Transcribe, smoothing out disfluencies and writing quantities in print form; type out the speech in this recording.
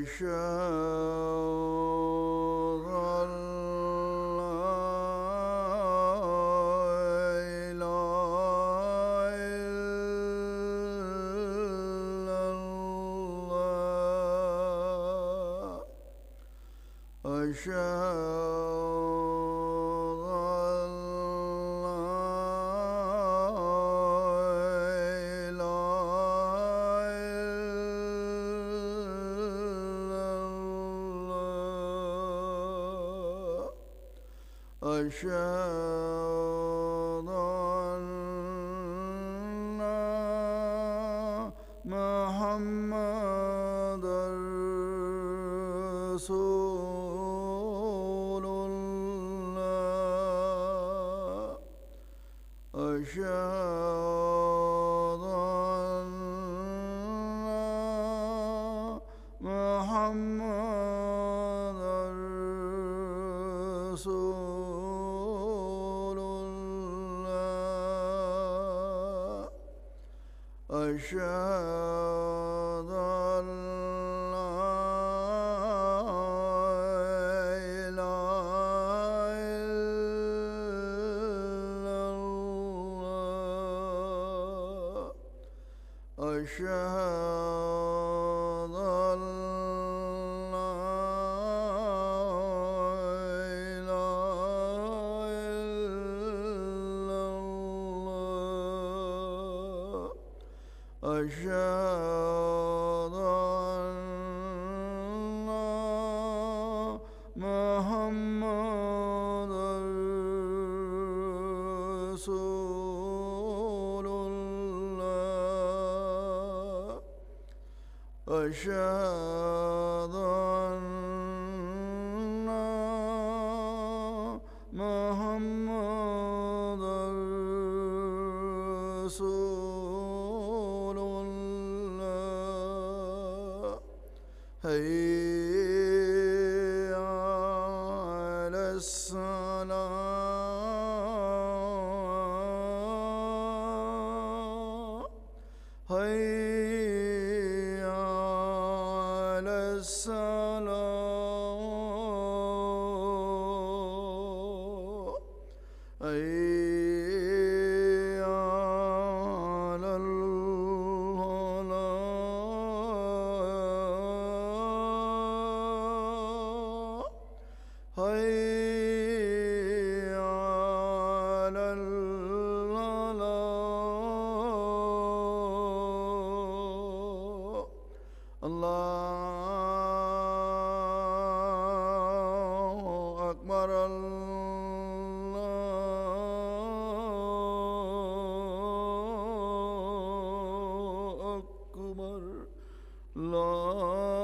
أشهد أن لا إله إلا الله. أشهد أن لا أشهد أن محمدًا رسول الله. أشهد أن محمدًا رسول الله. أشهد أن لا إله إلا الله. أشهد أن لا إله إلا الله. أشهد أن محمدًا رسول الله. أشهد أن محمدًا رسول الله. حي على الصلاة. حي على الصلاة. حي على الفلاح. حي على الفلاح. الله أكبر. الله أكبر. لا